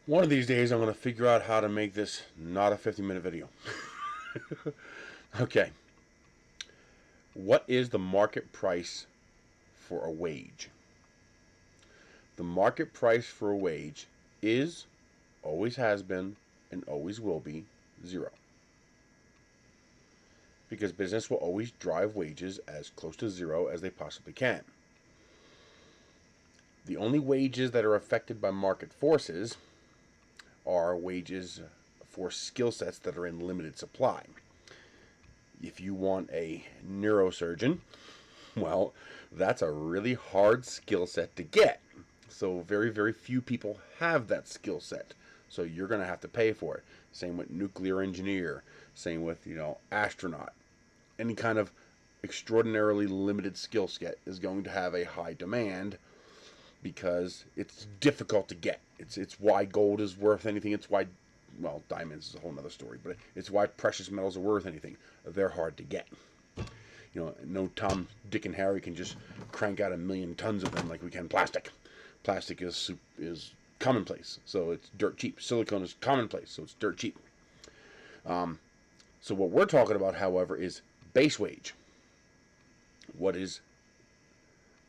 One of these days I'm going to figure out how to make this not a 50-minute video. Okay. What is the market price for a wage? The market price for a wage is, always has been, and always will be, zero. Because business will always drive wages as close to zero as they possibly can. The only wages that are affected by market forces are wages for skill sets that are in limited supply. If you want a neurosurgeon, well, that's a really hard skill set to get. So very, very few people have that skill set. So you're going to have to pay for it. Same with nuclear engineer. Same with, astronaut. Any kind of extraordinarily limited skill set is going to have a high demand because it's difficult to get. It's why gold is worth anything. It's why, well, diamonds is a whole other story, but it's why precious metals are worth anything. They're hard to get. No Tom, Dick, and Harry can just crank out 1 million tons of them like we can plastic. Plastic is commonplace, so it's dirt cheap. Silicone is commonplace, so it's dirt cheap. So what we're talking about, however, is base wage. What is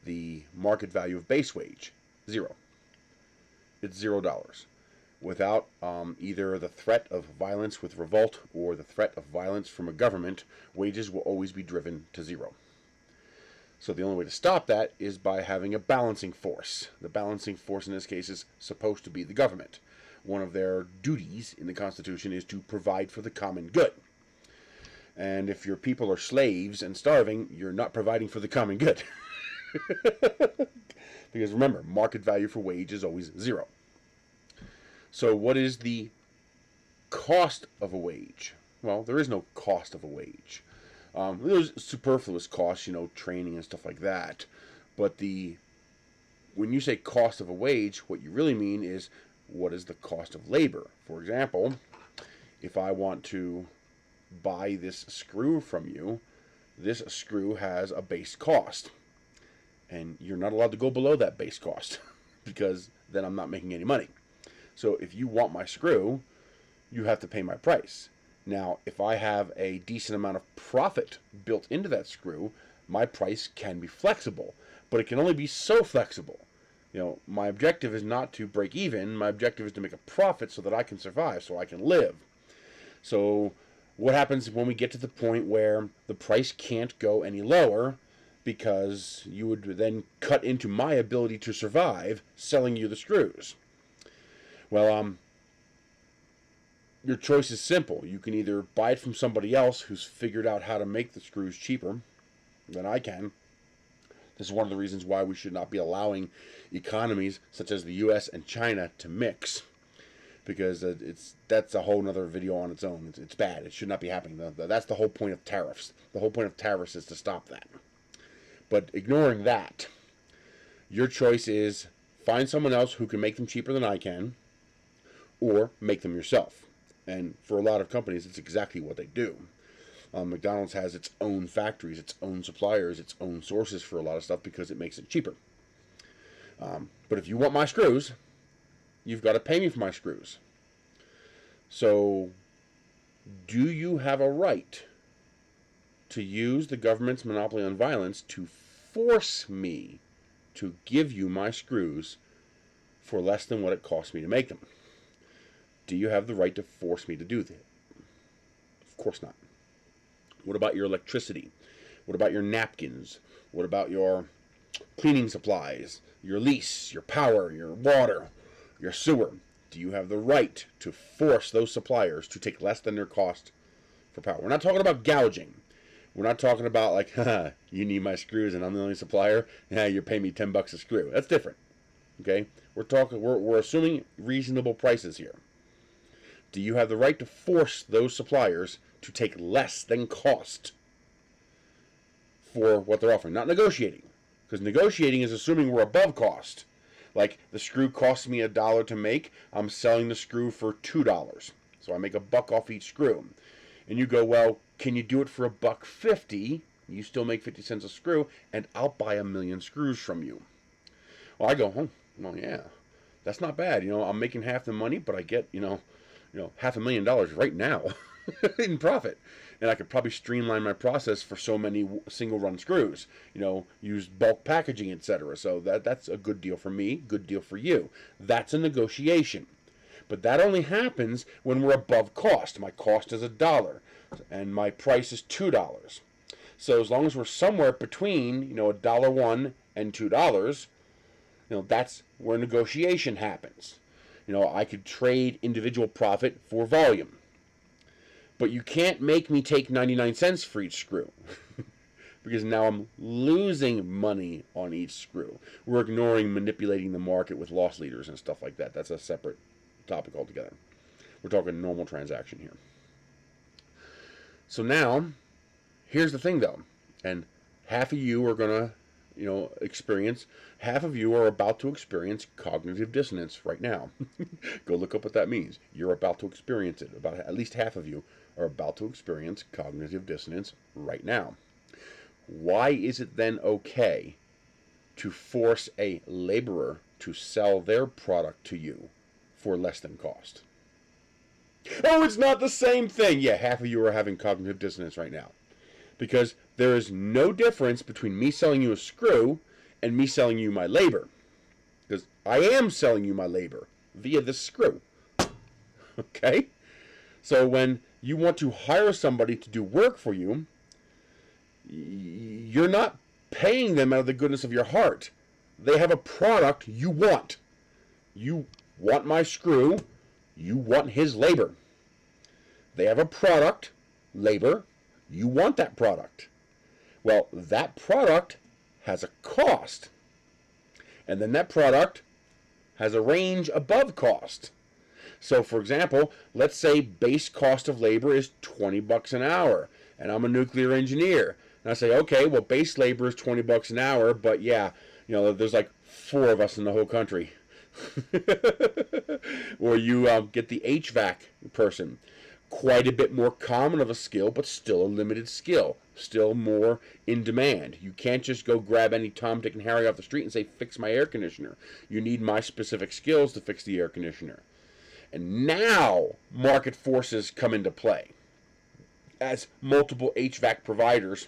the market value of base wage? Zero. It's $0. Without either the threat of violence with revolt or the threat of violence from a government, wages will always be driven to zero. So the only way to stop that is by having a balancing force. The balancing force in this case is supposed to be the government. One of their duties in the Constitution is to provide for the common good. And if your people are slaves and starving, you're not providing for the common good. Because remember, market value for wage is always zero. So what is the cost of a wage? Well, there is no cost of a wage. There's superfluous costs, training and stuff like that. But when you say cost of a wage, what you really mean is what is the cost of labor? For example, if I want to buy this screw from you, this screw has a base cost. And you're not allowed to go below that base cost because then I'm not making any money. So if you want my screw, you have to pay my price. Now, if I have a decent amount of profit built into that screw, my price can be flexible, but it can only be so flexible. My objective is not to break even. My objective is to make a profit so that I can survive, so I can live. So what happens when we get to the point where the price can't go any lower because you would then cut into my ability to survive selling you the screws? Well, your choice is simple. You can either buy it from somebody else who's figured out how to make the screws cheaper than I can. This is one of the reasons why we should not be allowing economies such as the U.S. and China to mix, because that's a whole other video on its own. It's bad. It should not be happening. That's the whole point of tariffs. The whole point of tariffs is to stop that. But ignoring that, your choice is find someone else who can make them cheaper than I can, or make them yourself. And for a lot of companies, it's exactly what they do. McDonald's has its own factories, its own suppliers, its own sources for a lot of stuff because it makes it cheaper. But if you want my screws, you've got to pay me for my screws. So, do you have a right to use the government's monopoly on violence to force me to give you my screws for less than what it costs me to make them? Do you have the right to force me to do that? Of course not. What about your electricity? What about your napkins? What about your cleaning supplies, your lease, your power, your water, your sewer? Do you have the right to force those suppliers to take less than their cost for power? We're not talking about gouging. We're not talking about like, haha, you need my screws and I'm the only supplier. Yeah, you're paying me $10 a screw. That's different. Okay? We're assuming reasonable prices here. Do you have the right to force those suppliers to take less than cost for what they're offering? Not negotiating. Because negotiating is assuming we're above cost. Like the screw costs me $1 to make, I'm selling the screw for $2. So I make $1 off each screw. And you go, well, can you do it for $1.50? You still make 50 cents a screw, and I'll buy 1 million screws from you. Well, I go, well, yeah. That's not bad. I'm making half the money, but I get, $500,000 right now in profit. And I could probably streamline my process for so many single run screws, use bulk packaging, etc. So that's a good deal for me, good deal for you. That's a negotiation. But that only happens when we're above cost. My cost is $1 and my price is $2. So as long as we're somewhere between, $1 and $2, that's where negotiation happens. I could trade individual profit for volume. But you can't make me take 99 cents for each screw because now I'm losing money on each screw. We're ignoring manipulating the market with loss leaders and stuff like that. That's a separate topic altogether. We're talking normal transaction here. So now, here's the thing though, and half of you are going to half of you are about to experience cognitive dissonance right now. Go look up what that means. You're about to experience it. About at least half of you are about to experience cognitive dissonance right now. Why is it then okay to force a laborer to sell their product to you for less than cost? Oh, it's not the same thing. Yeah, half of you are having cognitive dissonance right now. Because there is no difference between me selling you a screw and me selling you my labor. Because I am selling you my labor via this screw. Okay? So when you want to hire somebody to do work for you, you're not paying them out of the goodness of your heart. They have a product you want. You want my screw. You want his labor. They have a product, labor. You want that product. Well, that product has a cost. And then that product has a range above cost. So, for example, let's say base cost of labor is $20 an hour, and I'm a nuclear engineer. And I say, okay, well, base labor is $20 an hour, but yeah, there's like 4 of us in the whole country. Or you get the HVAC person. Quite a bit more common of a skill, but still a limited skill. Still more in demand. You can't just go grab any Tom, Dick, and Harry off the street and say, fix my air conditioner. You need my specific skills to fix the air conditioner. And now market forces come into play. As multiple HVAC providers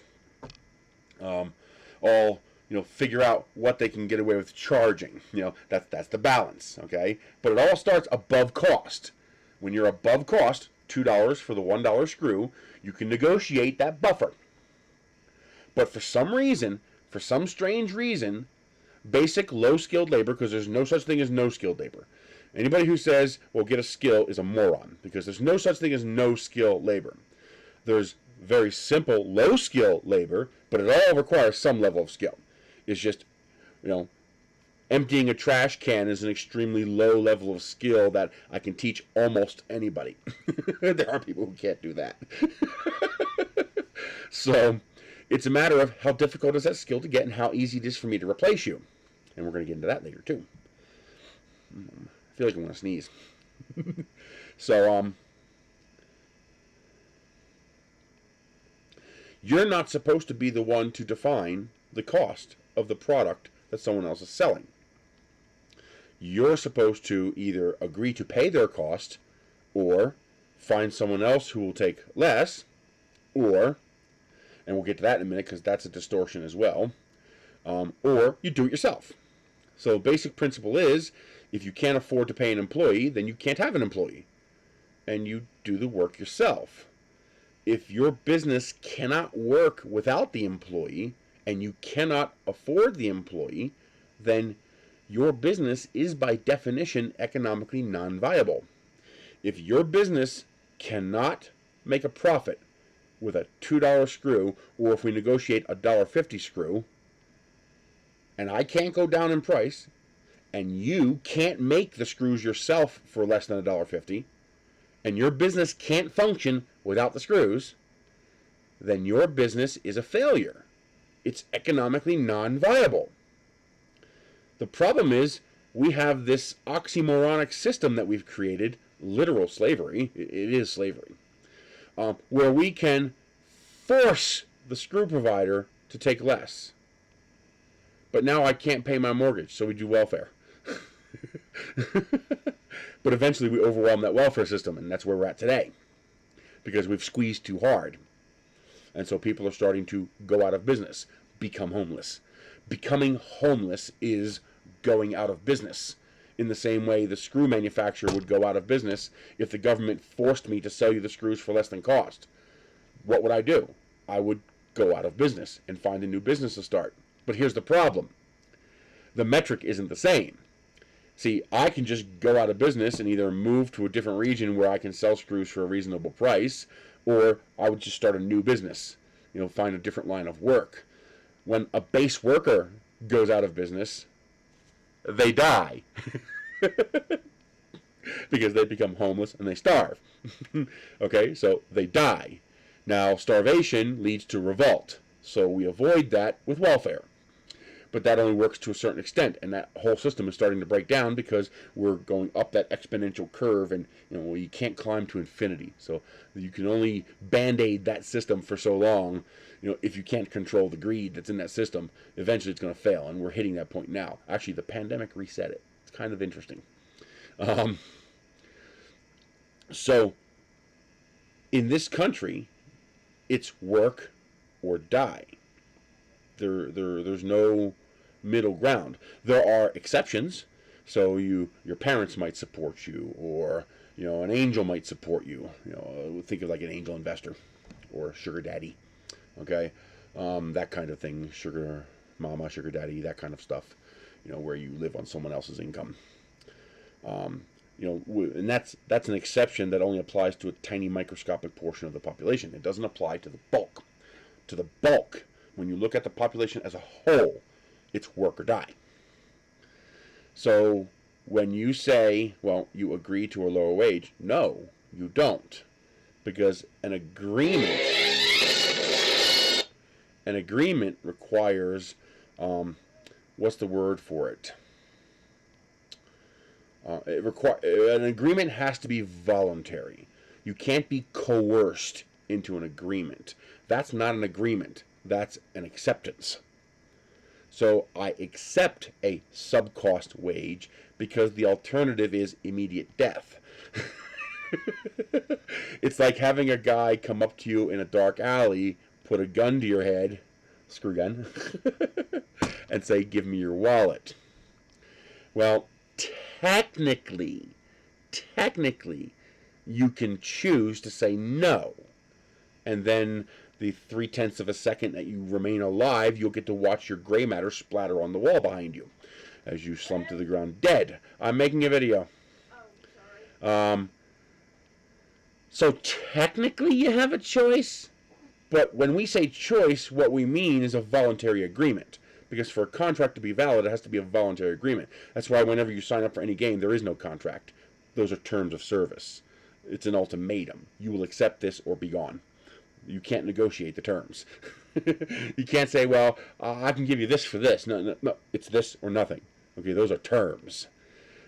all figure out what they can get away with charging. That's the balance, okay? But it all starts above cost. When you're above cost, $2 for the $1 screw, you can negotiate that buffer. But for some reason, for some strange reason, basic low-skilled labor, because there's no such thing as no-skilled labor. Anybody who says, well, get a skill is a moron, because there's no such thing as no-skill labor. There's very simple low-skill labor, but it all requires some level of skill. It's just, emptying a trash can is an extremely low level of skill that I can teach almost anybody. There are people who can't do that. So it's a matter of how difficult is that skill to get and how easy it is for me to replace you. And we're going to get into that later too. I feel like I want to sneeze. So, you're not supposed to be the one to define the cost of the product that someone else is selling. You're supposed to either agree to pay their cost or find someone else who will take less, or, and we'll get to that in a minute because that's a distortion as well, or you do it yourself. So basic principle is, if you can't afford to pay an employee, then you can't have an employee, and you do the work yourself. If your business cannot work without the employee, and you cannot afford the employee, then your business is by definition economically non-viable. If your business cannot make a profit with a $2 screw, or if we negotiate a $1.50 screw, and I can't go down in price, and you can't make the screws yourself for less than $1.50, and your business can't function without the screws, then your business is a failure. It's economically non-viable. The problem is we have this oxymoronic system that we've created, literal slavery, it is slavery, where we can force the screw provider to take less. But now I can't pay my mortgage, so we do welfare. But eventually we overwhelm that welfare system, and that's where we're at today because we've squeezed too hard. And so people are starting to go out of business, become homeless. Becoming homeless is going out of business. In the same way the screw manufacturer would go out of business if the government forced me to sell you the screws for less than cost. What would I do? I would go out of business and find a new business to start. But here's the problem. The metric isn't the same. See, I can just go out of business and either move to a different region where I can sell screws for a reasonable price, or I would just start a new business, find a different line of work. When a base worker goes out of business, they die because they become homeless and they starve. Okay, so they die. Now, starvation leads to revolt, so we avoid that with welfare. But that only works to a certain extent, and that whole system is starting to break down because we're going up that exponential curve, and you can't climb to infinity. So you can only band-aid that system for so long. If you can't control the greed that's in that system, eventually it's going to fail, and we're hitting that point now. Actually, the pandemic reset it. It's kind of interesting. So in this country, it's work or die. There's no middle ground. There are exceptions. So your parents might support you, or an angel might support you. Think of like an angel investor or sugar daddy. Okay, that kind of thing. Sugar mama, sugar daddy, that kind of stuff. Where you live on someone else's income. And that's an exception that only applies to a tiny microscopic portion of the population. It doesn't apply to the bulk. To the bulk, when you look at the population as a whole, it's work or die. So when you say, well, you agree to a lower wage, no, you don't. Because an agreement requires, what's the word for it? An agreement has to be voluntary. You can't be coerced into an agreement. That's not an agreement. That's an acceptance. So I accept a sub-cost wage because the alternative is immediate death. It's like having a guy come up to you in a dark alley, put a gun to your head, screw gun, and say, "Give me your wallet." Well, technically, you can choose to say no. And then the 0.3 of a second that you remain alive, you'll get to watch your gray matter splatter on the wall behind you as you slump to the ground dead. I'm making a video. Oh, sorry. So technically you have a choice, but when we say choice, what we mean is a voluntary agreement. Because for a contract to be valid, it has to be a voluntary agreement. That's why whenever you sign up for any game, there is no contract. Those are terms of service. It's an ultimatum. You will accept this or be gone. You can't negotiate the terms. You can't say, well, I can give you this for this. No. It's this or nothing. Okay, those are terms.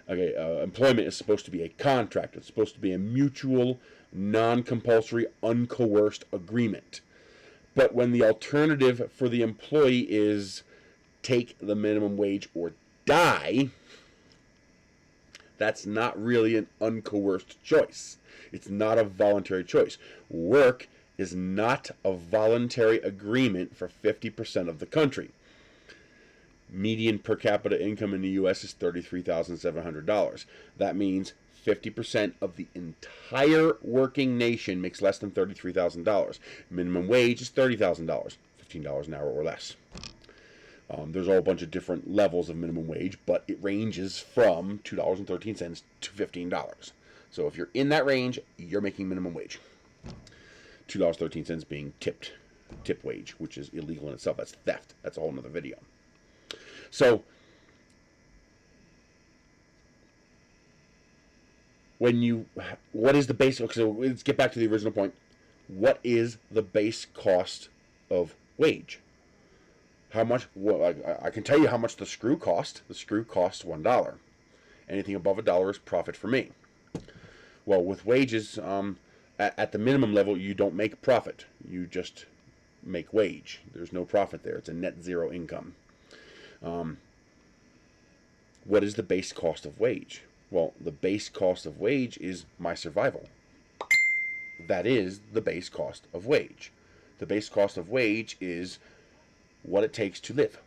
Okay, employment is supposed to be a contract. It's supposed to be a mutual, non-compulsory, uncoerced agreement. But when the alternative for the employee is take the minimum wage or die, that's not really an uncoerced choice. It's not a voluntary choice. Work is not a voluntary agreement for 50% of the country. Median per capita income in the U.S. is $33,700. That means 50% of the entire working nation makes less than $33,000. Minimum wage is $30,000, $15 an hour or less. There's a whole bunch of different levels of minimum wage, but it ranges from $2.13 to $15. So if you're in that range, you're making minimum wage. $2.13 being tip wage, which is illegal in itself. That's theft. That's a whole nother video. So what is the basic? So let's get back to the original point. What is the base cost of wage? How much? Well, I can tell you how much the screw cost. The screw costs $1. Anything above $1 is profit for me. Well, with wages, at the minimum level, you don't make profit. You just make wage. There's no profit there. It's a net zero income. What is the base cost of wage? Well, the base cost of wage is my survival. That is the base cost of wage. The base cost of wage is what it takes to live.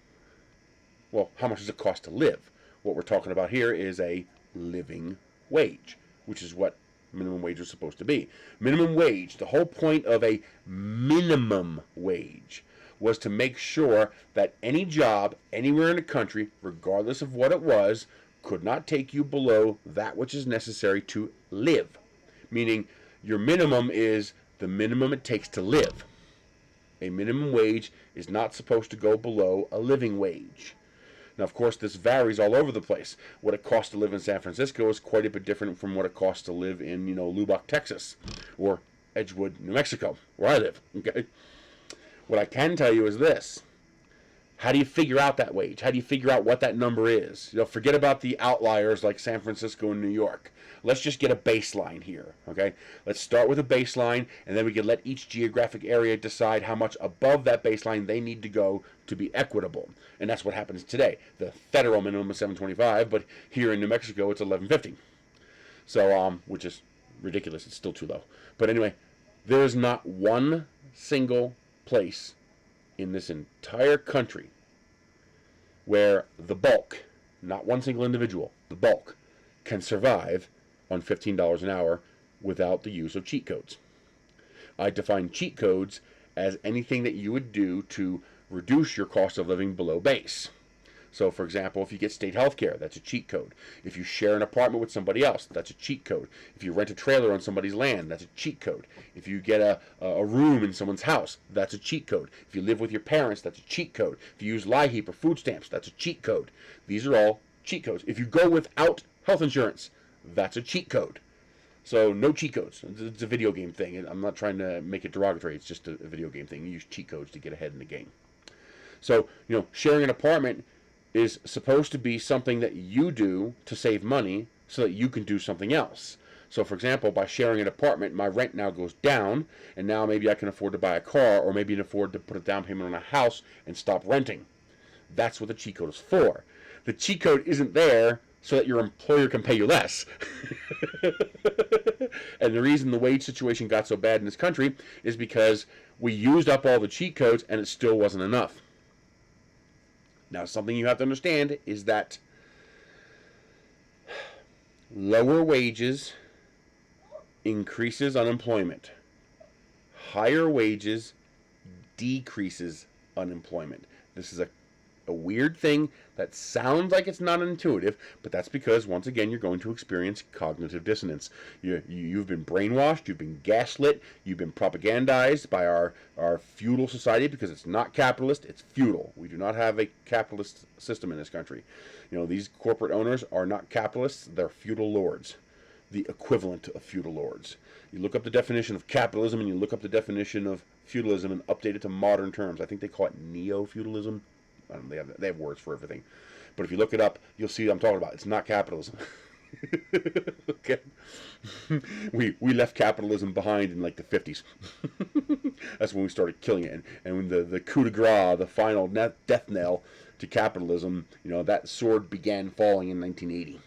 Well, how much does it cost to live? What we're talking about here is a living wage, which is what minimum wage is supposed to be. Minimum wage, the whole point of a minimum wage was to make sure that any job anywhere in the country, regardless of what it was, could not take you below that which is necessary to live. Meaning, your minimum is the minimum it takes to live. A minimum wage is not supposed to go below a living wage. Now, of course, this varies all over the place. What it costs to live in San Francisco is quite a bit different from what it costs to live in, Lubbock, Texas, or Edgewood, New Mexico, where I live. Okay. What I can tell you is this. How do you figure out that wage? How do you figure out what that number is? Forget about the outliers like San Francisco and New York. Let's just get a baseline here, okay? Let's start with a baseline, and then we can let each geographic area decide how much above that baseline they need to go to be equitable. And that's what happens today. The federal minimum is $7.25, but here in New Mexico it's $11.50. So, which is ridiculous. It's still too low. But anyway, there is not one single place in this entire country where the bulk, not one single individual, the bulk, can survive on $15 an hour without the use of cheat codes. I define cheat codes as anything that you would do to reduce your cost of living below base. So, for example, if you get state health care, that's a cheat code. If you share an apartment with somebody else, that's a cheat code. If you rent a trailer on somebody's land, that's a cheat code. If you get a room in someone's house, that's a cheat code. If you live with your parents, that's a cheat code. If you use LIHEAP or food stamps, that's a cheat code. These are all cheat codes. If you go without health insurance, that's a cheat code. So no cheat codes. It's a video game thing. I'm not trying to make it derogatory. It's just a video game thing. You use cheat codes to get ahead in the game. So, sharing an apartment is supposed to be something that you do to save money so that you can do something else. So, for example, by sharing an apartment, my rent now goes down, and now maybe I can afford to buy a car, or maybe I can afford to put a down payment on a house and stop renting. That's what the cheat code is for. The cheat code isn't there so that your employer can pay you less. And the reason the wage situation got so bad in this country is because we used up all the cheat codes and it still wasn't enough. Now, something you have to understand is that lower wages increases unemployment. Higher wages decreases unemployment. This is a weird thing that sounds like it's not intuitive, but that's because, once again, you're going to experience cognitive dissonance. You've been brainwashed, you've been gaslit, you've been propagandized by our feudal society because it's not capitalist, it's feudal. We do not have a capitalist system in this country. These corporate owners are not capitalists, they're feudal lords, the equivalent of feudal lords. You look up the definition of capitalism and you look up the definition of feudalism and update it to modern terms. I think they call it neo-feudalism. I don't know, they have words for everything. But if you look it up, you'll see what I'm talking about. It's not capitalism. Okay. We left capitalism behind in like the 50s. That's when we started killing it. And when the coup de grace, the final death knell to capitalism, that sword began falling in 1980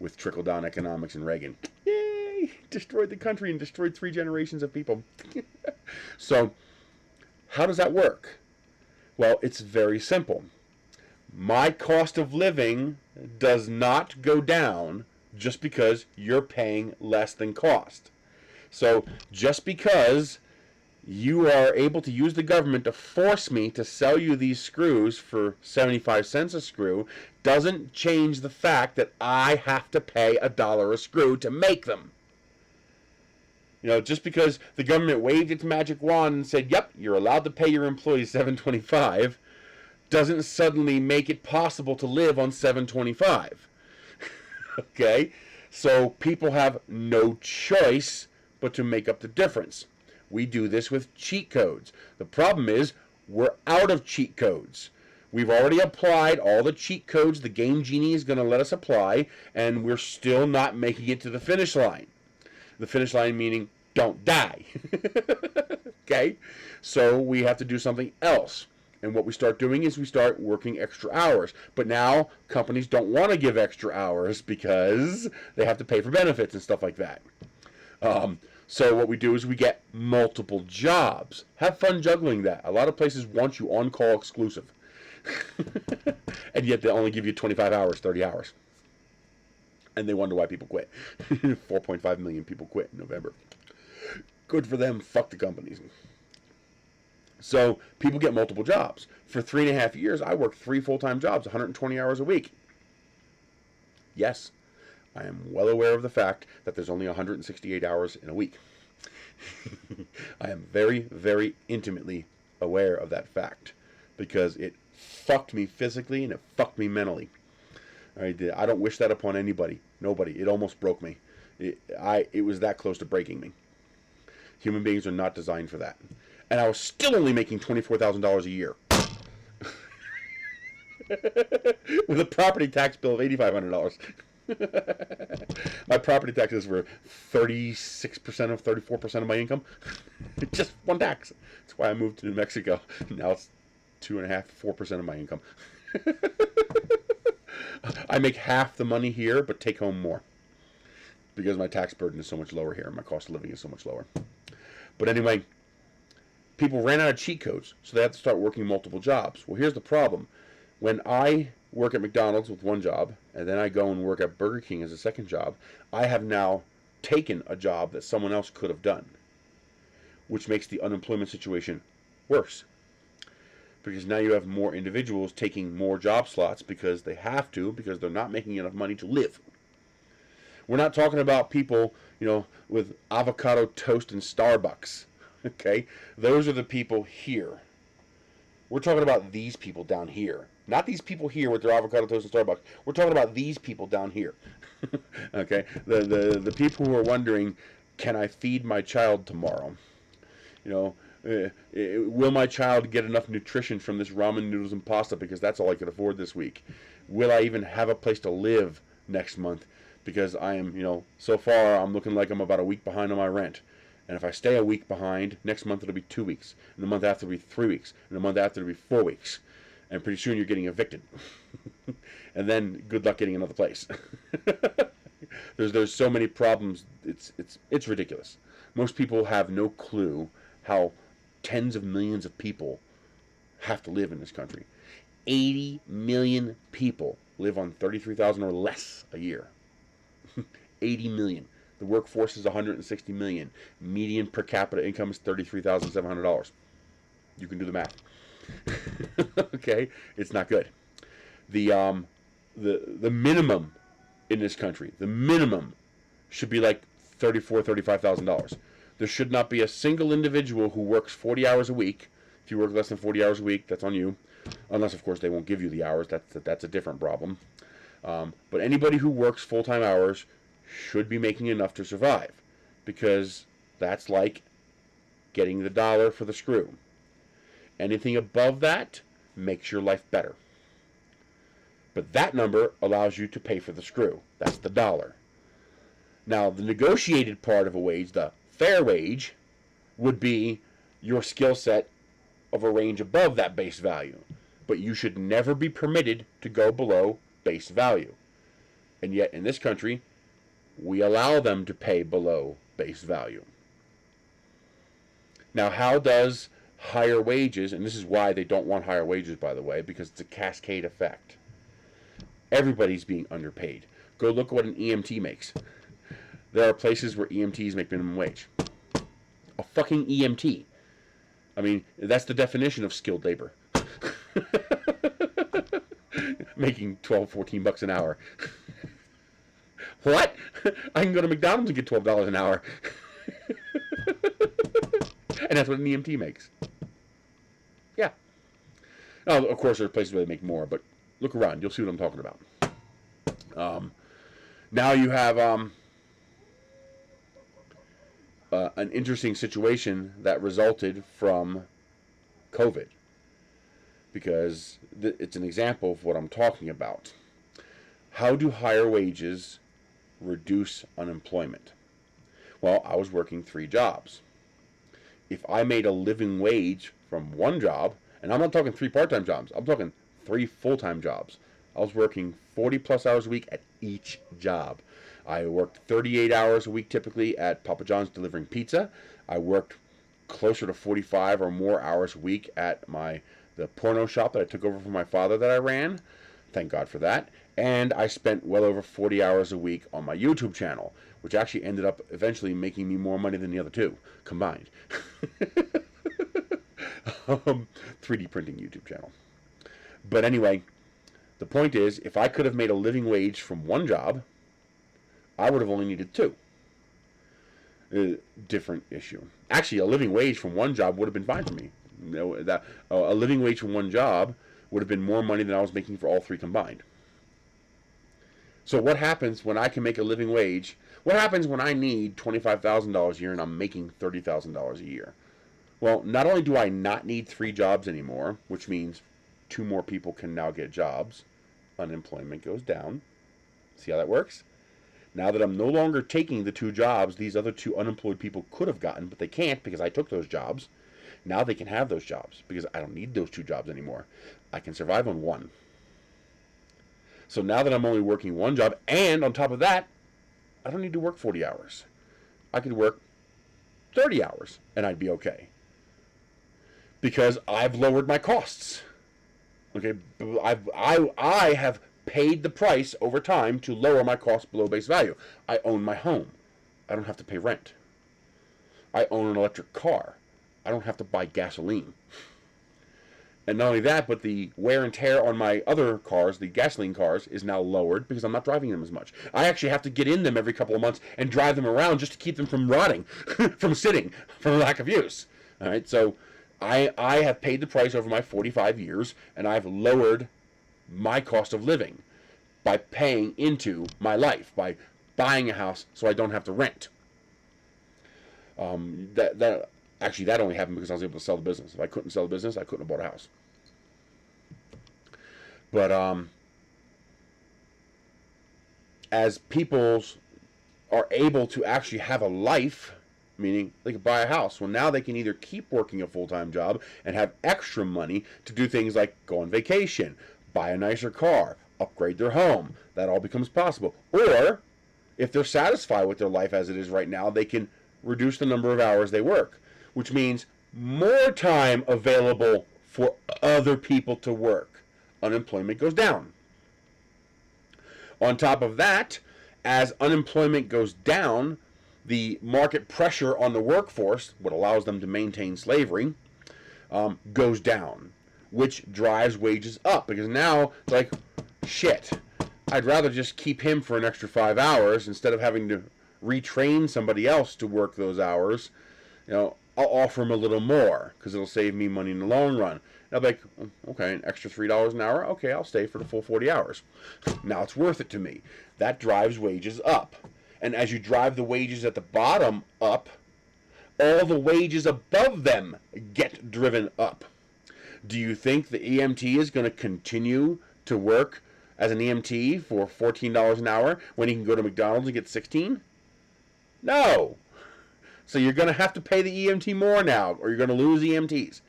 with trickle-down economics and Reagan. Yay! Destroyed the country and destroyed 3 generations of people. So, how does that work? Well, it's very simple. My cost of living does not go down just because you're paying less than cost. So just because you are able to use the government to force me to sell you these screws for 75 cents a screw doesn't change the fact that I have to pay $1 a screw to make them. Just because the government waved its magic wand and said, yep, you're allowed to pay your employees $7.25, doesn't suddenly make it possible to live on $7.25. Okay? So people have no choice but to make up the difference. We do this with cheat codes. The problem is we're out of cheat codes. We've already applied all the cheat codes the Game Genie is going to let us apply, and we're still not making it to the finish line. The finish line meaning don't die. Okay? So we have to do something else. And what we start doing is we start working extra hours. But now companies don't want to give extra hours because they have to pay for benefits and stuff like that. So what we do is we get multiple jobs. Have fun juggling that. A lot of places want you on call exclusive. And yet they only give you 25 hours, 30 hours. And they wonder why people quit. 4.5 million people quit in November. Good for them. Fuck the companies. So people get multiple jobs. For 3.5 years, I worked 3 full-time jobs, 120 hours a week. Yes, I am well aware of the fact that there's only 168 hours in a week. I am very, very intimately aware of that fact because it fucked me physically and it fucked me mentally. I don't wish that upon anybody. Nobody. It almost broke me. It was that close to breaking me. Human beings are not designed for that. And I was still only making $24,000 a year. With a property tax bill of $8,500. My property taxes were 36% of 34% of my income. Just one tax. That's why I moved to New Mexico. Now it's 2.5%, 4% of my income. I make half the money here, but take home more. Because my tax burden is so much lower here. My cost of living is so much lower. But anyway, people ran out of cheat codes, so they had to start working multiple jobs. Well, here's the problem. When I work at McDonald's with one job, and then I go and work at Burger King as a second job, I have now taken a job that someone else could have done, which makes the unemployment situation worse. Because now you have more individuals taking more job slots because they have to, because they're not making enough money to live. We're not talking about people, with avocado toast and Starbucks. Okay? Those are the people here. We're talking about these people down here. Not these people here with their avocado toast and Starbucks. We're talking about these people down here. Okay? The people who are wondering, can I feed my child tomorrow? Will my child get enough nutrition from this ramen noodles and pasta because that's all I can afford this week? Will I even have a place to live next month? Because I am, so far I'm looking like I'm about a week behind on my rent. And if I stay a week behind, next month it'll be 2 weeks. And the month after it'll be 3 weeks. And the month after it'll be 4 weeks. And pretty soon you're getting evicted. And then good luck getting another place. There's so many problems. It's ridiculous. Most people have no clue how tens of millions of people have to live in this country. 80 million people live on $33,000 or less a year. 80 million. The workforce is 160 million. Median per capita income is $33,700. You can do the math. Okay? It's not good. The minimum in this country, the minimum should be like $34,000, $35,000. There should not be a single individual who works 40 hours a week. If you work less than 40 hours a week, that's on you. Unless, of course, they won't give you the hours. That's a different problem. But anybody who works full-time hours should be making enough to survive, because that's like getting the dollar for the screw. Anything above that makes your life better. But that number allows you to pay for the screw. That's the dollar. Now, the negotiated part of a wage, the fair wage, would be your skill set of a range above that base value. But you should never be permitted to go below base value. And yet, in this country, we allow them to pay below base value. Now, how does higher wages, and this is why they don't want higher wages, by the way, because it's a cascade effect. Everybody's being underpaid. Go look at what an EMT makes. There are places where EMTs make minimum wage. A fucking EMT. I mean, that's the definition of skilled labor. Making $12, $14 an hour. What? I can go to McDonald's and get $12 an hour. And that's what an EMT makes. Yeah. Now, of course, there are places where they make more, but look around. You'll see what I'm talking about. Now you have an interesting situation that resulted from COVID, because it's an example of what I'm talking about. How do higher wages reduce unemployment? Well, I was working 3 jobs. If I made a living wage from one job And I'm not talking 3 part-time jobs. I'm talking 3 full-time jobs. I was working 40 plus hours a week at each job. I worked 38 hours a week typically at Papa John's delivering pizza. I worked closer to 45 or more hours a week at the porno shop that I took over from my father that I ran. Thank God for that. And I spent well over 40 hours a week on my YouTube channel, which actually ended up eventually making me more money than the other two combined. 3D printing YouTube channel. But anyway, the point is, if I could have made a living wage from one job, I would have only needed 2. Different issue. Actually, a living wage from one job would have been fine for me. A living wage from one job would have been more money than I was making for all 3 combined. So what happens when I can make a living wage? What happens when I need $25,000 a year and I'm making $30,000 a year? Well, not only do I not need 3 jobs anymore, which means 2 more people can now get jobs, unemployment goes down. See how that works? Now that I'm no longer taking the 2 jobs these other 2 unemployed people could have gotten, but they can't because I took those jobs, now they can have those jobs because I don't need those 2 jobs anymore. I can survive on 1. So now that I'm only working 1 job, and on top of that, I don't need to work 40 hours. I could work 30 hours and I'd be okay. Because I've lowered my costs. Okay, I have paid the price over time to lower my cost below base value. I own my home. I don't have to pay rent. I own an electric car. I don't have to buy gasoline. And not only that, but the wear and tear on my other cars, the gasoline cars, is now lowered because I'm not driving them as much. I actually have to get in them every couple of months and drive them around just to keep them from rotting, from sitting, from lack of use. All right, so I have paid the price over my 45 years, and I've lowered my cost of living by paying into my life, by buying a house so I don't have to rent. That only happened because I was able to sell the business. If I couldn't sell the business, I couldn't have bought a house. But as people are able to actually have a life, meaning they can buy a house, well, now they can either keep working a full-time job and have extra money to do things like go on vacation, buy a nicer car, upgrade their home. That all becomes possible. Or if they're satisfied with their life as it is right now, they can reduce the number of hours they work, which means more time available for other people to work. Unemployment goes down. On top of that, as unemployment goes down, the market pressure on the workforce, what allows them to maintain slavery, goes down, which drives wages up. Because now, it's like, shit, I'd rather just keep him for an extra 5 hours instead of having to retrain somebody else to work those hours. I'll offer him a little more because it'll save me money in the long run. And I'll be like, okay, an extra $3 an hour? Okay, I'll stay for the full 40 hours. Now it's worth it to me. That drives wages up. And as you drive the wages at the bottom up, all the wages above them get driven up. Do you think the EMT is going to continue to work as an EMT for $14 an hour when he can go to McDonald's and get $16? No. So you're going to have to pay the EMT more now, or you're going to lose EMTs.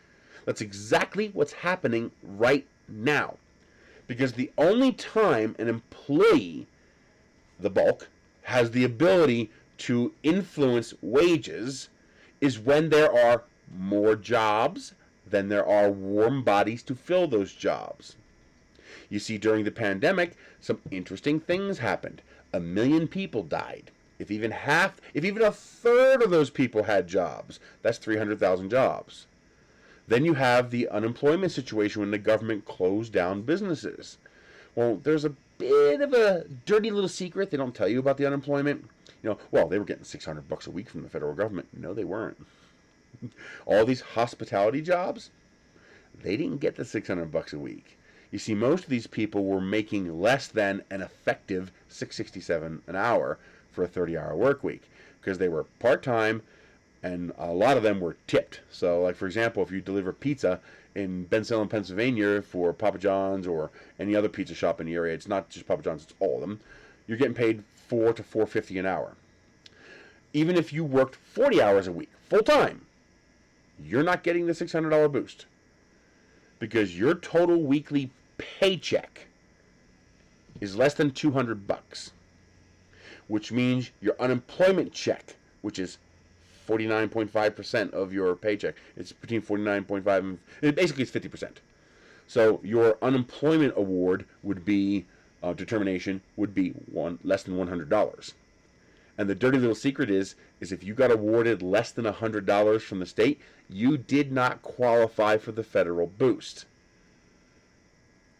That's exactly what's happening right now. Because the only time an employee, the bulk, has the ability to influence wages is when there are more jobs than there are warm bodies to fill those jobs. You see, during the pandemic, some interesting things happened. 1 million people died. If even a third of those people had jobs, that's 300,000 jobs. Then you have the unemployment situation when the government closed down businesses. Well, there's a bit of a dirty little secret they don't tell you about the unemployment. They were getting $600 a week from the federal government. No, they weren't. All these hospitality jobs, they didn't get the $600 a week. You see, most of these people were making less than an effective $6.67 an hour for a 30-hour work week because they were part-time, and a lot of them were tipped. So, like, for example, if you deliver pizza in Bensalem, Pennsylvania for Papa John's or any other pizza shop in the area, it's not just Papa John's, it's all of them, you're getting paid $4 to $4.50 an hour. Even if you worked 40 hours a week, full-time, you're not getting the $600 boost. because your total weekly paycheck is less than $200, which means your unemployment check, which is 49.5% of your paycheck. It's between 49.5 and basically it's 50%. So your unemployment award would be determination would be less than $100. And the dirty little secret is if you got awarded less than $100 from the state, you did not qualify for the federal boost.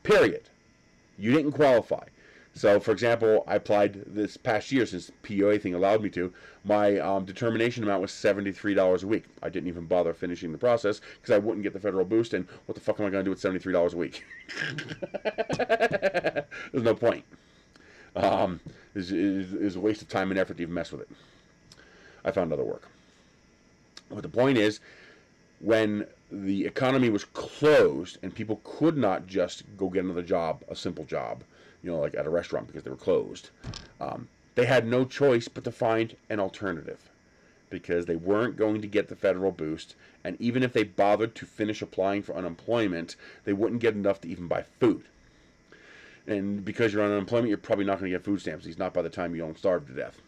Period. You didn't qualify. So, for example, I applied this past year, since the POA thing allowed me to. My determination amount was $73 a week. I didn't even bother finishing the process because I wouldn't get the federal boost, and what the fuck am I going to do with $73 a week? There's no point. It's a waste of time and effort to even mess with it. I found other work. But the point is, when the economy was closed and people could not just go get another job, a simple job, like at a restaurant because they were closed, they had no choice but to find an alternative because they weren't going to get the federal boost, and even if they bothered to finish applying for unemployment, they wouldn't get enough to even buy food. And because you're on unemployment, you're probably not going to get food stamps, at least not by the time you don't starve to death.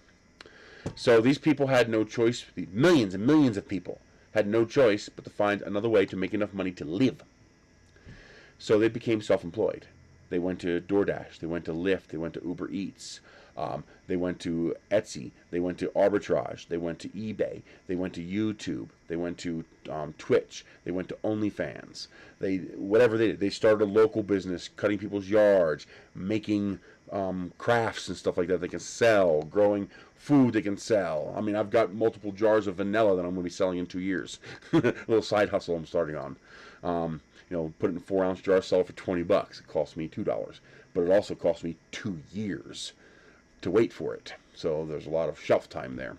So these people had no choice, millions and millions of people had no choice but to find another way to make enough money to live. So they became self-employed. They went to DoorDash, they went to Lyft, they went to Uber Eats, they went to Etsy, they went to Arbitrage, they went to eBay, they went to YouTube, they went to Twitch, they went to OnlyFans. Whatever they did, they started a local business, cutting people's yards, making crafts and stuff like that they can sell, growing food they can sell. I mean, I've got multiple jars of vanilla that I'm going to be selling in 2 years. A little side hustle I'm starting on. Put it in 4-ounce jars, sell it for $20. It cost me $2, but it also cost me 2 years to wait for it. So there's a lot of shelf time there.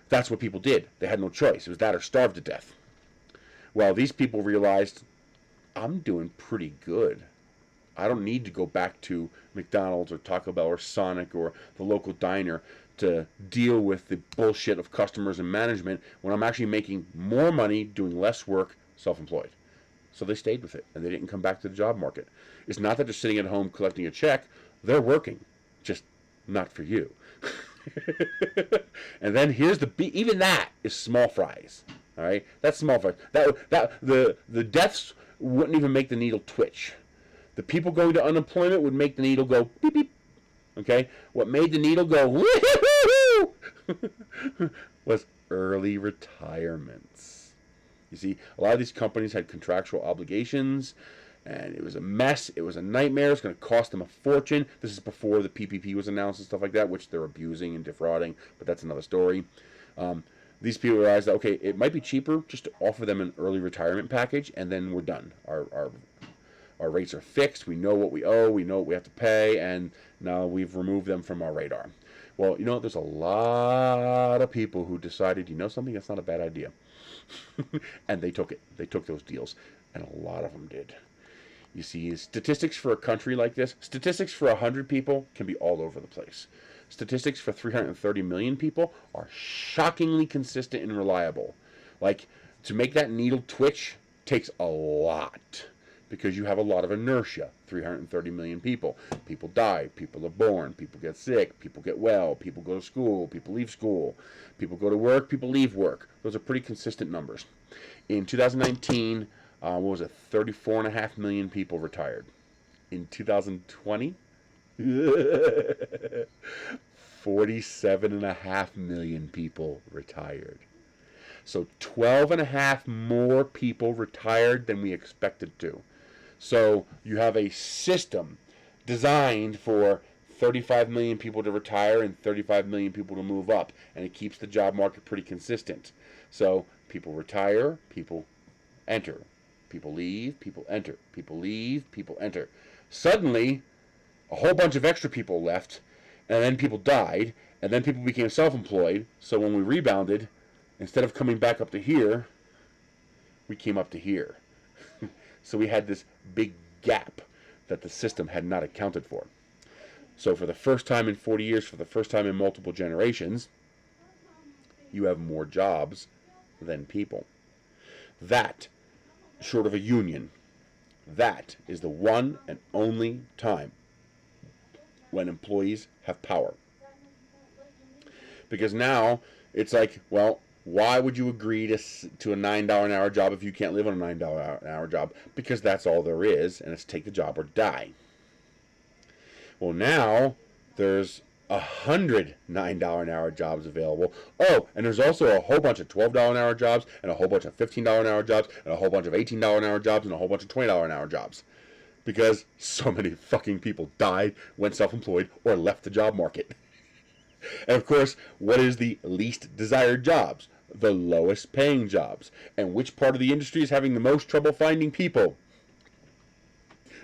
That's what people did. They had no choice. It was that or starve to death. Well, these people realized, I'm doing pretty good. I don't need to go back to McDonald's or Taco Bell or Sonic or the local diner to deal with the bullshit of customers and management when I'm actually making more money doing less work, self-employed. So they stayed with it, and they didn't come back to the job market. It's not that they're sitting at home collecting a check. They're working, just not for you. And then here's even that is small fries. All right, that's small fries. The deaths wouldn't even make the needle twitch. The people going to unemployment would make the needle go beep beep. Okay, what made the needle go woo-hoo-hoo was early retirements. You see, a lot of these companies had contractual obligations, and it was a mess. It was a nightmare. It's going to cost them a fortune. This is before the PPP was announced and stuff like that, which they're abusing and defrauding, but that's another story. These people realized that, okay, it might be cheaper just to offer them an early retirement package, and then we're done. Our rates are fixed. We know what we owe. We know what we have to pay, and now we've removed them from our radar. Well, there's a lot of people who decided, something, that's not a bad idea. And they took it. They took those deals, and a lot of them did. You see, statistics for a country like this, statistics for 100 people can be all over the place. Statistics for 330 million people are shockingly consistent and reliable. Like, to make that needle twitch takes a lot, because you have a lot of inertia. 330 million people. People die. People are born. People get sick. People get well. People go to school. People leave school. People go to work. People leave work. Those are pretty consistent numbers. In 2019, 34.5 million people retired. In 2020, 47.5 million people retired. So 12.5 more people retired than we expected to. So you have a system designed for 35 million people to retire and 35 million people to move up, and it keeps the job market pretty consistent. So people retire, people enter. People leave, people enter. People leave, people enter. Suddenly, a whole bunch of extra people left, and then people died, and then people became self-employed. So when we rebounded, instead of coming back up to here, we came up to here. So we had this big gap that the system had not accounted for. So for the first time in 40 years, for the first time in multiple generations, you have more jobs than people. That short of a union. That is the one and only time when employees have power. Because now it's like, well, why would you agree to a $9 an hour job if you can't live on a $9 an hour job? Because that's all there is, and it's take the job or die. Well, now there's 100 $9 an hour jobs available. Oh, and there's also a whole bunch of $12 an hour jobs, and a whole bunch of $15 an hour jobs, and a whole bunch of $18 an hour jobs, and a whole bunch of $20 an hour jobs. Because so many fucking people died, went self-employed, or left the job market. And of course, what is the least desired jobs? The lowest paying jobs. And which part of the industry is having the most trouble finding people?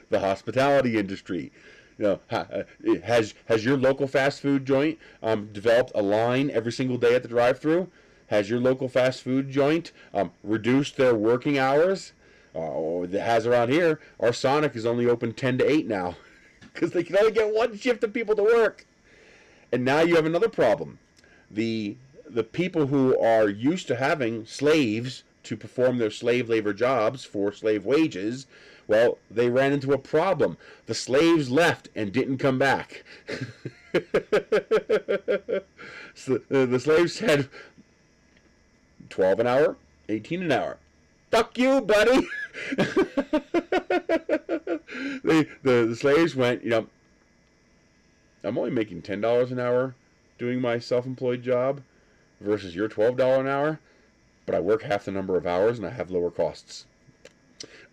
The hospitality industry. You know, has your local fast food joint developed a line every single day at the drive-thru? Has your local fast food joint reduced their working hours? It has around here. Our Sonic is only open 10 to 8 now because they can only get one shift of people to work. And now you have another problem. The people who are used to having slaves to perform their slave labor jobs for slave wages, well, they ran into a problem. The slaves left and didn't come back. So the slaves said, 12 an hour, 18 an hour. Fuck you, buddy. The slaves went, you know, I'm only making $10 an hour doing my self-employed job versus your $12 an hour, but I work half the number of hours and I have lower costs.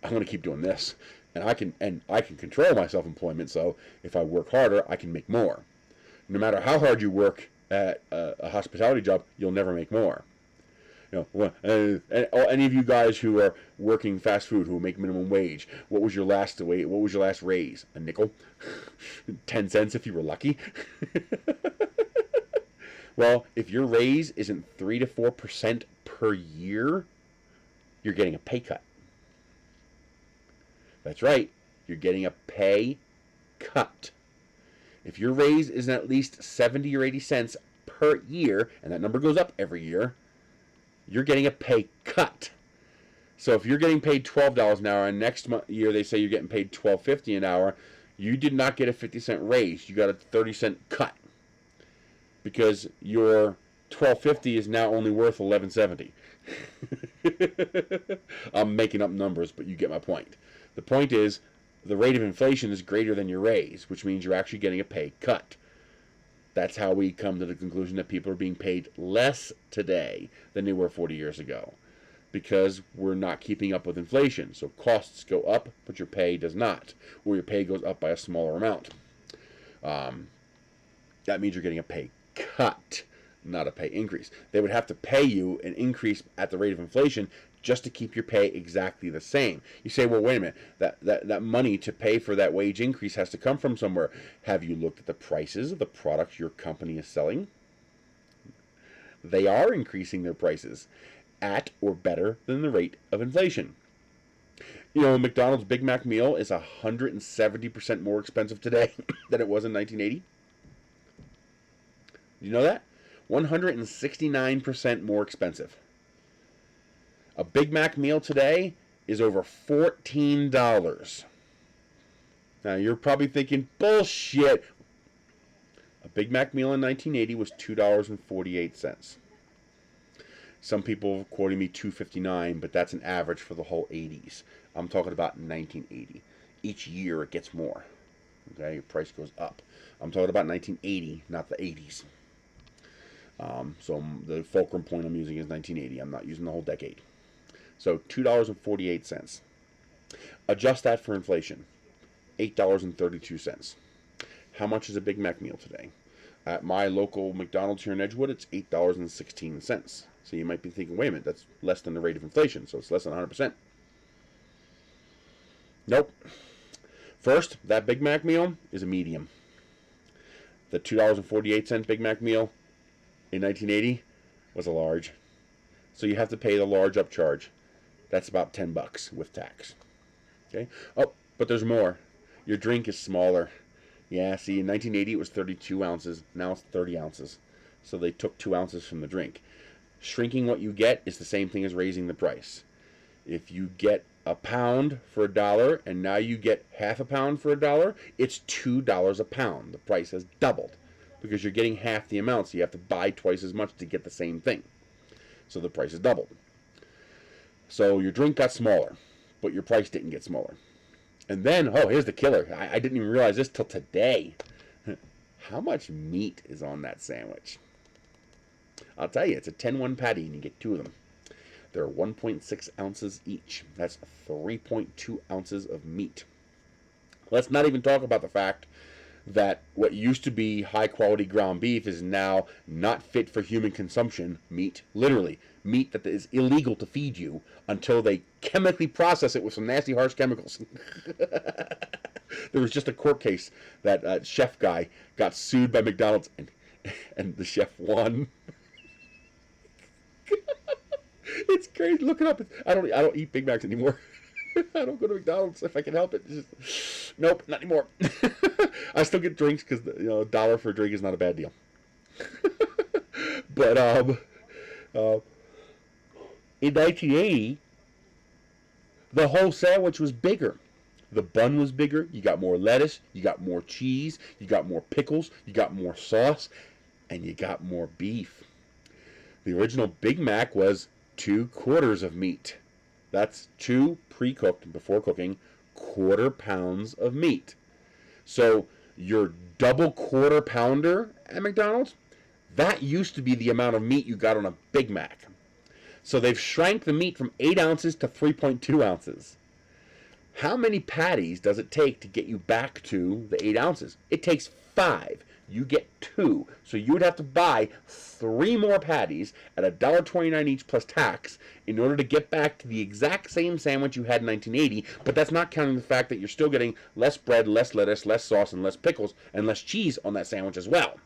I'm going to keep doing this, and I can control my self-employment. So if I work harder, I can make more. No matter how hard you work at a hospitality job, you'll never make more. You know, any of you guys who are working fast food who make minimum wage, what was your last raise? A nickel? 10 cents if you were lucky? Well, if your raise isn't 3 to 4% per year, you're getting a pay cut. That's right, you're getting a pay cut. If your raise isn't at least 70 or 80 cents per year, and that number goes up every year, you're getting a pay cut. So if you're getting paid $12 an hour and next year they say you're getting paid $12.50 an hour, you did not get a 50-cent raise. You got a 30-cent cut because your $12.50 is now only worth $11.70. I'm making up numbers, but you get my point. The point is the rate of inflation is greater than your raise, which means you're actually getting a pay cut. That's how we come to the conclusion that people are being paid less today than they were 40 years ago, because we're not keeping up with inflation. So costs go up, but your pay does not, or your pay goes up by a smaller amount. That means you're getting a pay cut, not a pay increase. They would have to pay you an increase at the rate of inflation just to keep your pay exactly the same. You say, well, wait a minute, that money to pay for that wage increase has to come from somewhere. Have you looked at the prices of the products your company is selling? They are increasing their prices at or better than the rate of inflation. You know, McDonald's Big Mac meal is 170% more expensive today than it was in 1980. Did you know that? 169% more expensive. A Big Mac meal today is over $14. Now, you're probably thinking, bullshit. A Big Mac meal in 1980 was $2.48. Some people are quoting me $2.59, but that's an average for the whole 80s. I'm talking about 1980. Each year it gets more. Okay, price goes up. I'm talking about 1980, not the 80s. So the fulcrum point I'm using is 1980. I'm not using the whole decade. So $2.48. Adjust that for inflation. $8.32. How much is a Big Mac meal today? At my local McDonald's here in Edgewood, it's $8.16. So you might be thinking, wait a minute, that's less than the rate of inflation, so it's less than 100%. Nope. First, that Big Mac meal is a medium. The $2.48 Big Mac meal in 1980 was a large. So you have to pay the large upcharge. That's about $10 with tax. Okay? Oh, but there's more. Your drink is smaller. Yeah, see, in 1980 it was 32 ounces. Now it's 30 ounces. So they took 2 ounces from the drink. Shrinking what you get is the same thing as raising the price. If you get a pound for $1, and now you get half a pound for $1, it's $2 a pound. The price has doubled because you're getting half the amount, so you have to buy twice as much to get the same thing. So the price is doubled. So your drink got smaller, but your price didn't get smaller. And then, oh, here's the killer. I didn't even realize this till today. How much meat is on that sandwich? I'll tell you, it's a 10-1 patty, and you get 2 of them. They're 1.6 ounces each. That's 3.2 ounces of meat. Let's not even talk about the fact that what used to be high-quality ground beef is now not fit for human consumption meat. Literally, meat that is illegal to feed you until they chemically process it with some nasty, harsh chemicals. There was just a court case that chef guy got sued by McDonald's, and the chef won. It's crazy. Look it up. I don't eat Big Macs anymore. I don't go to McDonald's if I can help it. Nope, not anymore. I still get drinks because $1 for a drink is not a bad deal. But in 1980, the whole sandwich was bigger. The bun was bigger. You got more lettuce. You got more cheese. You got more pickles. You got more sauce, and you got more beef. The original Big Mac was 2/4 of meat. That's 2 pre-cooked, before cooking, 1/4 pounds of meat. So your double 1/4 pounder at McDonald's, that used to be the amount of meat you got on a Big Mac. So they've shrank the meat from 8 ounces to 3.2 ounces. How many patties does it take to get you back to the 8 ounces? It takes 5. You get 2. So you would have to buy 3 more patties at $1.29 each plus tax in order to get back to the exact same sandwich you had in 1980, but that's not counting the fact that you're still getting less bread, less lettuce, less sauce, and less pickles, and less cheese on that sandwich as well.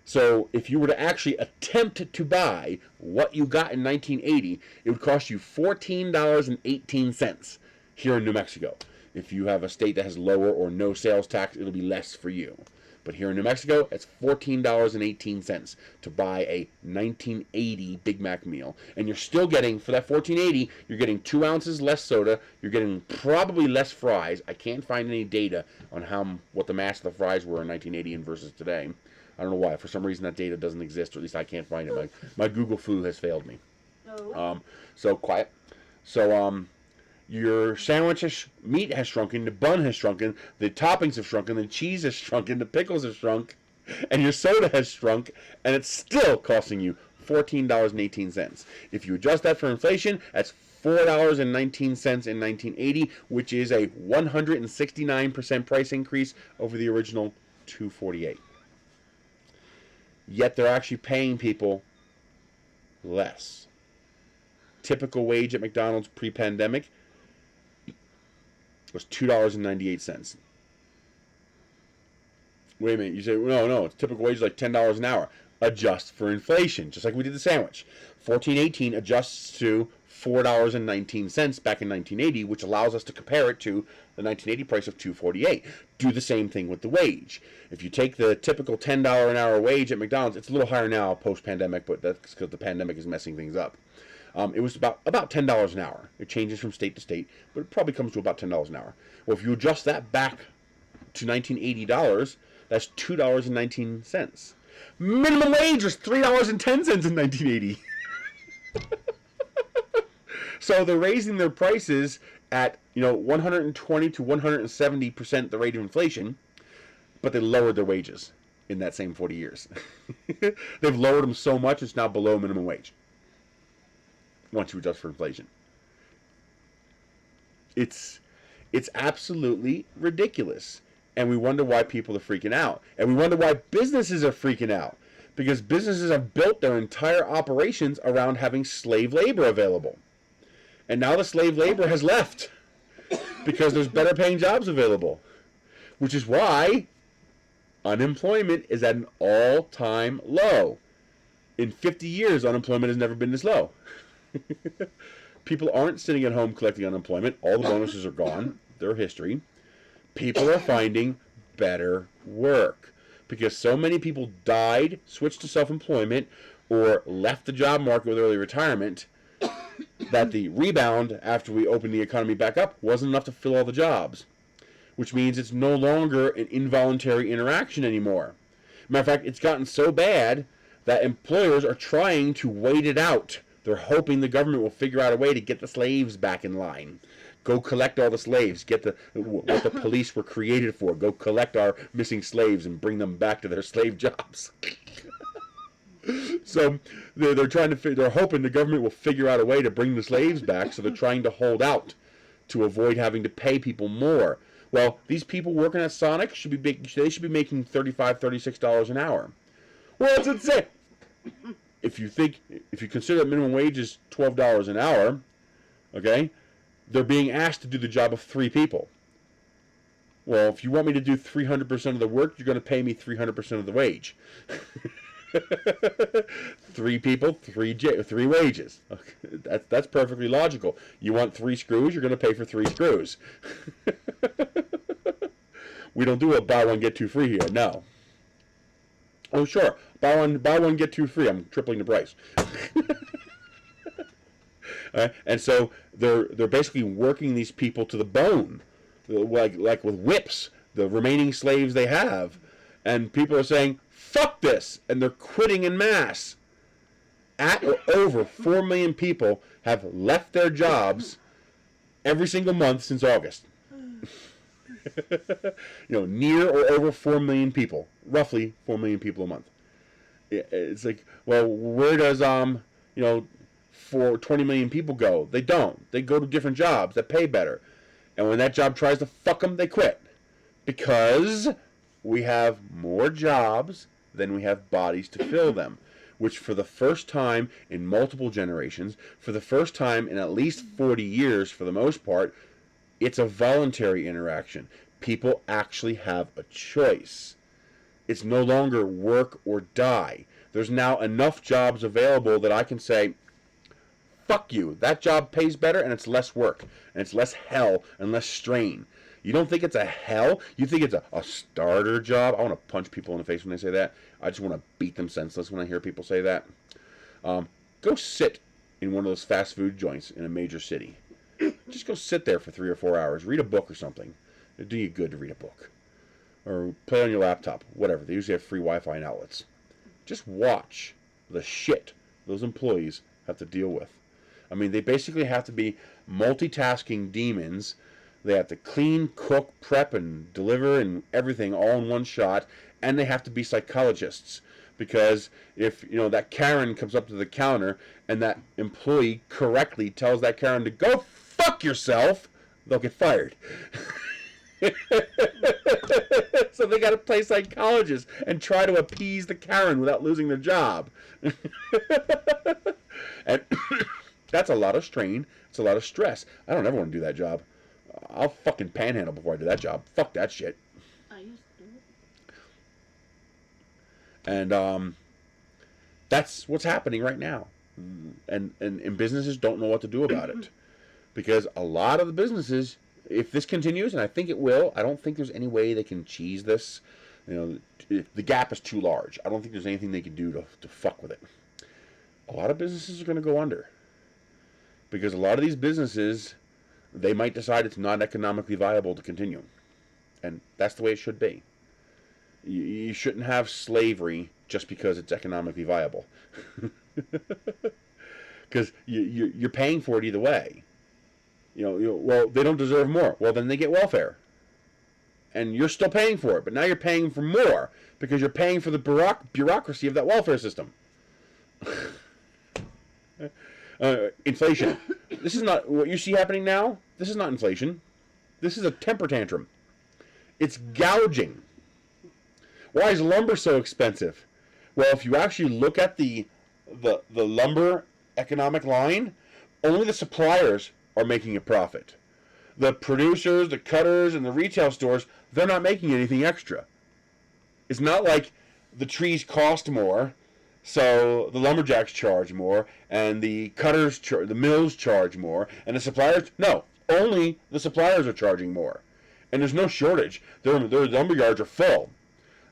So if you were to actually attempt to buy what you got in 1980, it would cost you $14.18 here in New Mexico. If you have a state that has lower or no sales tax, it'll be less for you. But here in New Mexico, it's $14.18 to buy a 1980 Big Mac meal. And you're still getting, for that $14.80, you're getting 2 ounces less soda. You're getting probably less fries. I can't find any data on what the mass of the fries were in 1980 versus today. I don't know why. For some reason, that data doesn't exist, or at least I can't find it. My Google foo has failed me. No. So, quiet. So, your sandwich meat has shrunken, the bun has shrunken, the toppings have shrunken, the cheese has shrunken, the pickles have shrunk, and your soda has shrunk, and it's still costing you $14.18. If you adjust that for inflation, that's $4.19 in 1980, which is a 169% price increase over the original $2.48. Yet they're actually paying people less. Typical wage at McDonald's pre-pandemic was $2.98. Wait a minute, you say, no, it's typical wage is like $10 an hour. Adjust for inflation, just like we did the sandwich. $14.18 adjusts to $4.19 back in 1980, which allows us to compare it to the 1980 price of $2.48. Do the same thing with the wage. If you take the typical $10 an hour wage at McDonald's, it's a little higher now post-pandemic, but that's because the pandemic is messing things up. It was about $10 an hour. It changes from state to state, but it probably comes to about $10 an hour. Well, if you adjust that back to $1980, that's $2.19. Minimum wage was $3.10 in 1980. So they're raising their prices at 120 to 170% the rate of inflation, but they lowered their wages in that same 40 years. They've lowered them so much it's now below minimum wage. Once you adjust for inflation, it's absolutely ridiculous, and we wonder why people are freaking out, and we wonder why businesses are freaking out, because businesses have built their entire operations around having slave labor available, and now the slave labor has left because there's better paying jobs available, which is why unemployment is at an all-time low. In 50 years, unemployment has never been this low. People aren't sitting at home collecting unemployment. All the bonuses are gone. They're history. People are finding better work because so many people died, switched to self-employment, or left the job market with early retirement that the rebound after we opened the economy back up wasn't enough to fill all the jobs, which means it's no longer an involuntary interaction anymore. Matter of fact, it's gotten so bad that employers are trying to wait it out. They're hoping the government will figure out a way to get the slaves back in line. Go collect all the slaves. Get what the police were created for. Go collect our missing slaves and bring them back to their slave jobs. So they're hoping the government will figure out a way to bring the slaves back. So they're trying to hold out to avoid having to pay people more. Well, these people working at Sonic should be making $35, $36 an hour. Well, that's insane. If you consider that minimum wage is $12 an hour, okay, they're being asked to do the job of 3 people. Well, if you want me to do 300% of the work, you're going to pay me 300% of the wage. 3 people, 3 wages. Okay, that's perfectly logical. You want 3 screws, you're going to pay for 3 screws. We don't do a buy one get 2 free here. No. Oh sure, buy one get 2 free. I'm tripling the price. And so they're basically working these people to the bone, like with whips, the remaining slaves they have, and people are saying fuck this, and they're quitting in mass. At or over 4 million people have left their jobs every single month since August. Near or over 4 million people, roughly 4 million people a month. It's like, well, where does 20 million people go? They don't. They go to different jobs that pay better, and when that job tries to fuck them, they quit, because we have more jobs than we have bodies to fill them. Which, for the first time in multiple generations, for the first time in at least 40 years, for the most part, it's a voluntary interaction. People actually have a choice. It's no longer work or die. There's now enough jobs available that I can say, fuck you, that job pays better and it's less work. And it's less hell and less strain. You don't think it's a hell? You think it's a starter job? I want to punch people in the face when they say that. I just want to beat them senseless when I hear people say that. Go sit in one of those fast food joints in a major city. Just go sit there for 3 or 4 hours. Read a book or something. It'll do you good to read a book. Or play on your laptop. Whatever. They usually have free Wi-Fi and outlets. Just watch the shit those employees have to deal with. I mean, they basically have to be multitasking demons. They have to clean, cook, prep, and deliver and everything all in one shot. And they have to be psychologists. Because if, that Karen comes up to the counter and that employee correctly tells that Karen to go fuck yourself, they'll get fired. So they got to play psychologist and try to appease the Karen without losing their job. And that's a lot of strain. It's a lot of stress. I don't ever want to do that job. I'll fucking panhandle before I do that job. Fuck that shit. I used to do it. And that's what's happening right now. And businesses don't know what to do about it. Because a lot of the businesses, if this continues, and I think it will, I don't think there's any way they can cheese this. The gap is too large. I don't think there's anything they can do to fuck with it. A lot of businesses are going to go under. Because a lot of these businesses, they might decide it's not economically viable to continue. And that's the way it should be. You shouldn't have slavery just because it's economically viable. Because you're paying for it either way. Well, they don't deserve more. Well, then they get welfare. And you're still paying for it. But now you're paying for more because you're paying for the bureaucracy of that welfare system. Inflation. This is not what you see happening now. This is not inflation. This is a temper tantrum. It's gouging. Why is lumber so expensive? Well, if you actually look at the lumber economic line, only the suppliers are making a profit. The producers, the cutters, and the retail stores, they're not making anything extra. It's not like the trees cost more, so the lumberjacks charge more, and the cutters, the mills charge more, and the suppliers, no, only the suppliers are charging more. And there's no shortage. Their lumber yards are full.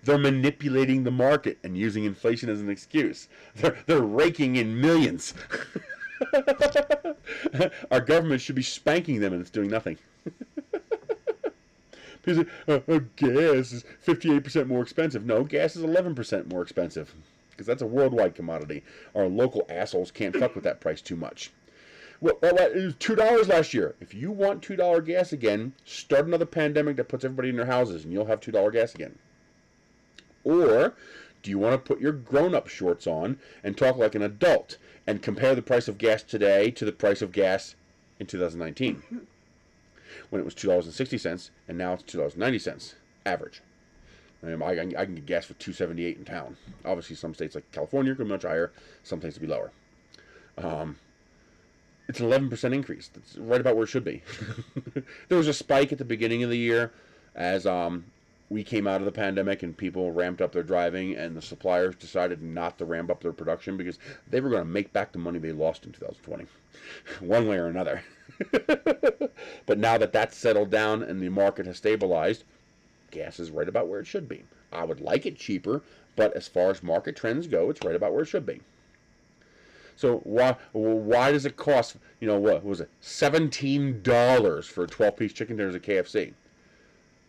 They're manipulating the market and using inflation as an excuse. They're raking in millions. Our government should be spanking them, and it's doing nothing. People say, gas is 58% more expensive. No, gas is 11% more expensive because that's a worldwide commodity. Our local assholes can't fuck with that price too much. Well, it was $2 last year. If you want $2 gas again, start another pandemic that puts everybody in their houses, and you'll have $2 gas again. Or do you want to put your grown-up shorts on and talk like an adult and compare the price of gas today to the price of gas in 2019? When it was $2.60, and now it's $2.90 average. I can get gas for $2.78 in town. Obviously, some states like California could be much higher. Some states will be lower. It's an 11% increase. That's right about where it should be. There was a spike at the beginning of the year as we came out of the pandemic and people ramped up their driving, and the suppliers decided not to ramp up their production because they were going to make back the money they lost in 2020, one way or another. But now that that's settled down and the market has stabilized, gas is right about where it should be. I would like it cheaper, but as far as market trends go, it's right about where it should be. So why does it cost, what was it, $17 for a 12-piece chicken dinners at KFC?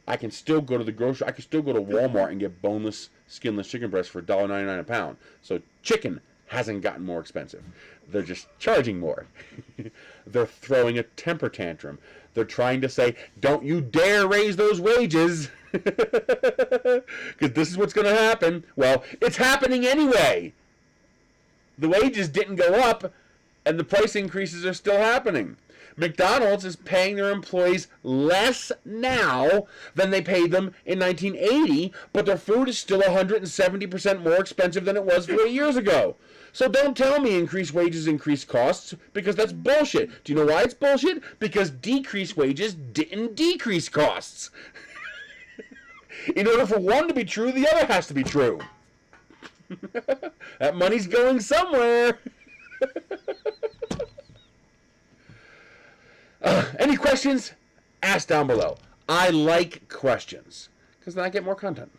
I can still go to the grocery, I can still go to Walmart and get boneless, skinless chicken breasts for $1.99 a pound. So chicken hasn't gotten more expensive. They're just charging more. They're throwing a temper tantrum. They're trying to say, don't you dare raise those wages, because this is what's going to happen. Well, it's happening anyway. The wages didn't go up, and the price increases are still happening. McDonald's is paying their employees less now than they paid them in 1980, but their food is still 170% more expensive than it was 4 years ago. So don't tell me increased wages increase costs, because that's bullshit. Do you know why it's bullshit? Because decreased wages didn't decrease costs. In order for one to be true, the other has to be true. That money's going somewhere. Any questions? Ask down below. I like questions because then I get more content.